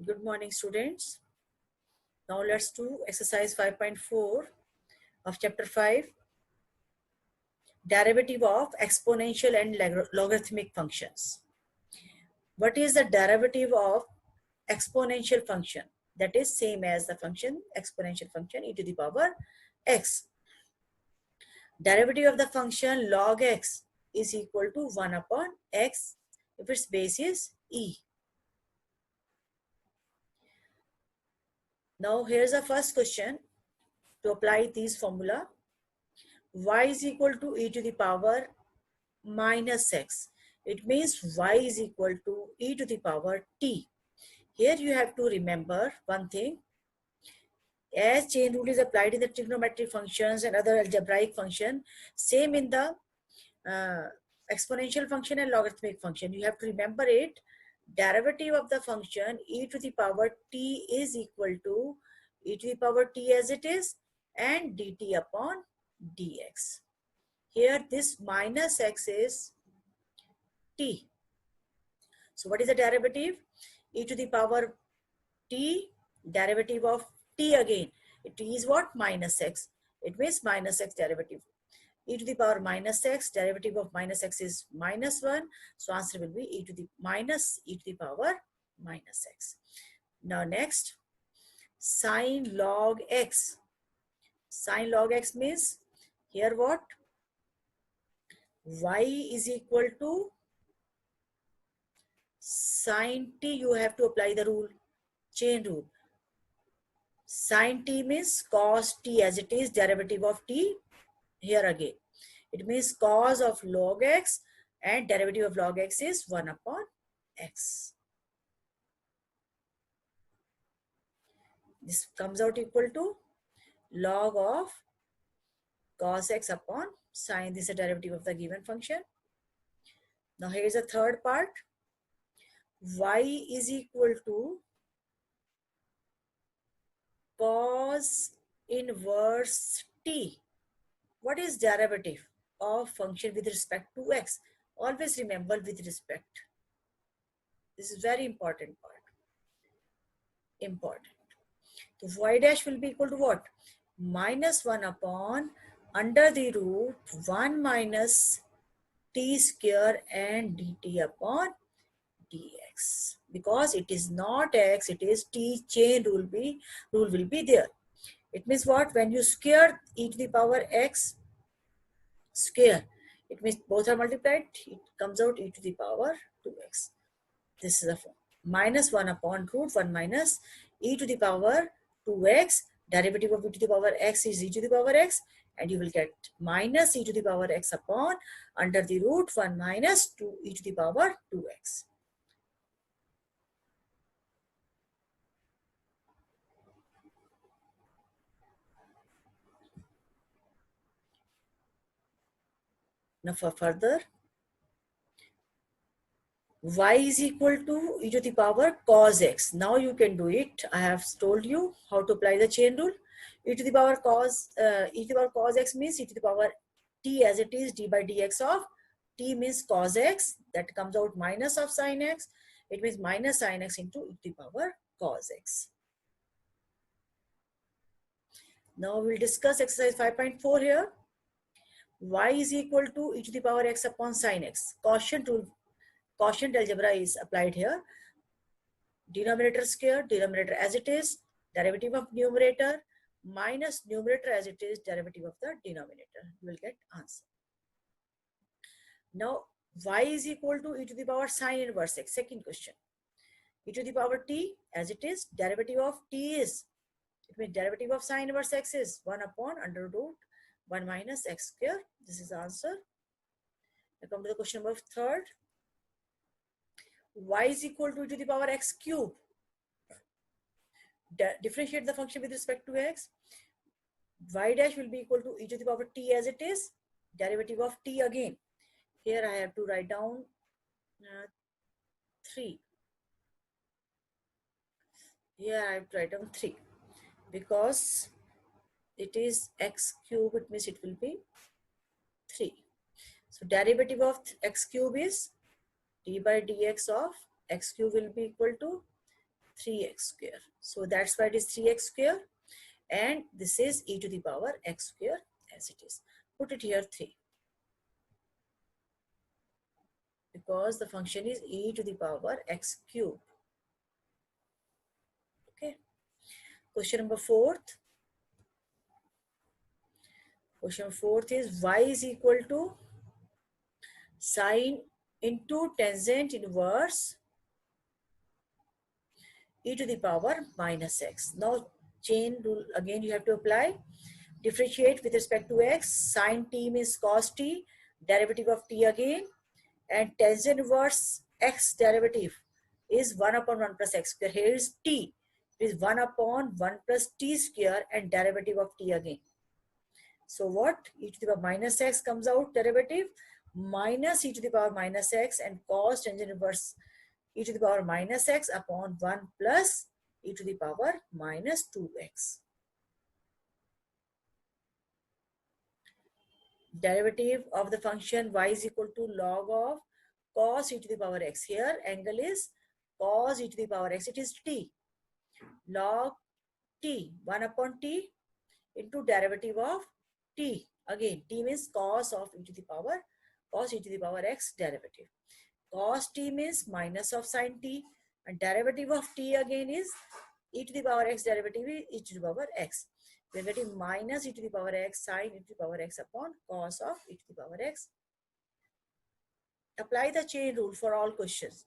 Good morning, students. Now let's do exercise 5.4 of chapter 5, derivative of exponential and logarithmic functions. What is the derivative of exponential function? That is same as the function exponential function e to the power x. Derivative of the function log x is equal to 1 upon x if its base is e. Now here's the first question to apply this formula. Y is equal to e to the power minus x. It means y is equal to e to the power t. Here you have to remember one thing. As chain rule is applied in the trigonometric functions and other algebraic function, same in the exponential function and logarithmic function. You have to remember it. Derivative of the function e to the power t is equal to e to the power t as it is and dt upon dx. Here this minus x is t. So what is the derivative? E to the power t, derivative of t again. T is what? Minus x. It means minus x derivative. E to the power minus x, derivative of minus x is minus 1. So answer will be e to the power minus x. Now next, sine log x. Sine log x means here what? Y is equal to sine t. You have to apply the rule, chain rule. Sine t means cos t as it is, derivative of t here again. It means cos of log x and derivative of log x is 1 upon x. This comes out equal to log of cos x upon sine. This is a derivative of the given function. Now here is the third part. Y is equal to cos inverse t. What is derivative of function with respect to x? Always remember with respect. This is very important part. Important. So y dash will be equal to what? Minus 1 upon under the root 1 minus t square and dt upon dx. Because it is not x, it is t, chain rule will be there. It means what? When you square e to the power x square, it means both are multiplied, it comes out e to the power 2x. This is a form. Minus 1 upon root 1 minus e to the power 2x. Derivative of e to the power x is e to the power x, and you will get minus e to the power x upon under the root 1 minus 2 e to the power 2x. Now for further, y is equal to e to the power cos x. Now you can do it. I have told you how to apply the chain rule. E to the power cos x means e to the power t as it is, d by dx of t means cos x, that comes out minus of sin x. It means minus sin x into e to the power cos x. Now we'll discuss exercise 5.4 here. Y is equal to e to the power x upon sin x. Quotient rule, quotient algebra is applied here. Denominator square, denominator as it is, derivative of numerator minus numerator as it is, derivative of the denominator. You will get answer. Now y is equal to e to the power sine inverse x. Second question. E to the power t as it is, derivative of t is, it means derivative of sine inverse x is 1 upon under root 1 minus x square. This is the answer. Now come to the question number third. Y is equal to e to the power x cube. Differentiate the function with respect to x. Y dash will be equal to e to the power t as it is, derivative of t again. Here I have to write down 3. Here I have to write down 3 because it is x cube, it means it will be 3. So derivative of x cube is d by dx of x cube will be equal to 3x square. So that's why it is 3x square, and this is e to the power x square as it is. Put it here 3, because the function is e to the power x cube. Okay. Question number 4th. Question 4th is y is equal to sine into tangent inverse e to the power minus x. Now chain rule again you have to apply. Differentiate with respect to x. Sine t means cos t, derivative of t again, and tangent inverse x derivative is 1 upon 1 plus x square. Here is t. It is 1 upon 1 plus t square and derivative of t again. So what? E to the power minus x comes out, derivative minus e to the power minus x, and cos tangent inverse e to the power minus x upon 1 plus e to the power minus 2x. Derivative of the function y is equal to log of cos e to the power x. Here angle is cos e to the power x. It is t. Log t, 1 upon t into derivative of t. Again, t means cos of e to the power, cos e to the power x derivative. Cos t means minus of sin t, and derivative of t again is e to the power x derivative is e to the power x. We are getting minus e to the power x sin e to the power x upon cos of e to the power x. Apply the chain rule for all questions.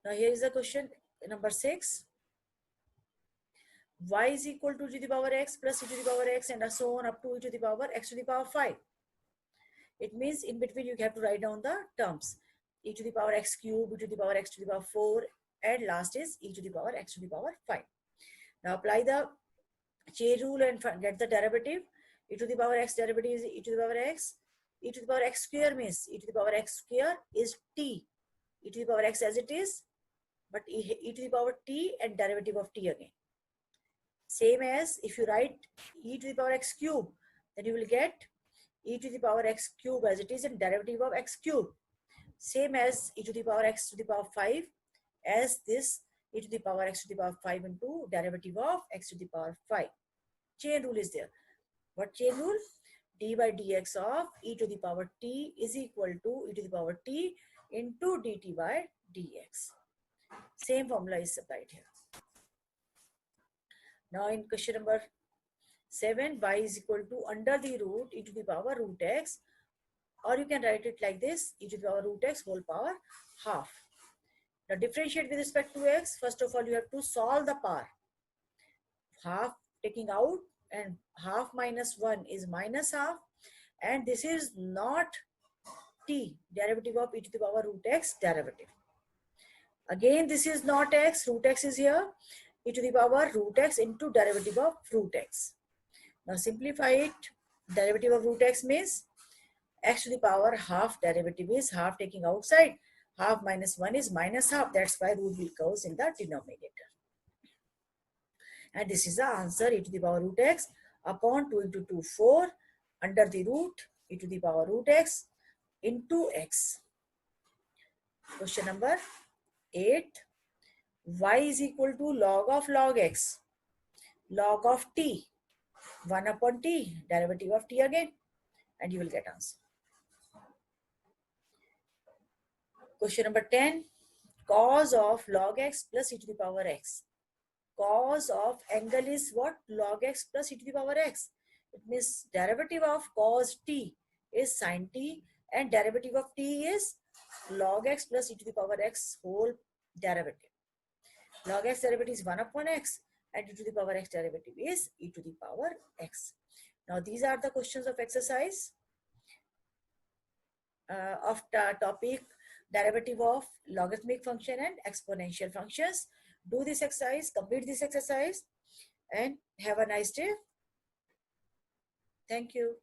Now here is the question number 6. Y is equal to e to the power x plus e to the power x and so on up to e to the power x to the power 5. It means in between you have to write down the terms. E to the power x cube, e to the power x to the power 4, and last is e to the power x to the power 5. Now apply the chain rule and get the derivative. E to the power x derivative is e to the power x. E to the power x square means e to the power x square is t. E to the power x as it is, but e to the power t and derivative of t again. Same as if you write e to the power x cube, then you will get e to the power x cube as it is and derivative of x cube. Same as e to the power x to the power 5 as this e to the power x to the power 5 into derivative of x to the power 5. Chain rule is there. What chain rule? D by dx of e to the power t is equal to e to the power t into dt by dx. Same formula is applied here. Now in question number 7, y is equal to under the root e to the power root x, or you can write it like this, e to the power root x whole power half. Now differentiate with respect to x. First of all, you have to solve the power. Half taking out and half minus 1 is minus half, and this is not t, derivative of e to the power root x derivative. Again, this is not x, root x is here, e to the power root x into derivative of root x. Now simplify it. Derivative of root x means x to the power half, derivative is half taking outside, half minus 1 is minus half. That's why root will goes in the denominator. And this is the answer, e to the power root x upon 2 into 2, 4, under the root e to the power root x into x. Question number 8. Y is equal to log x, log of t, 1 upon t, derivative of t again, and you will get answer. Question number 10. Cos of log x plus e to the power x. Cos of angle is what? Log x plus e to the power x. It means derivative of cos t is sin t, and derivative of t is log x plus e to the power x whole derivative. Log x derivative is 1 upon x, and e to the power x derivative is e to the power x. Now these are the questions of exercise of the topic derivative of logarithmic function and exponential functions. Do this exercise, complete this exercise, and have a nice day. Thank you.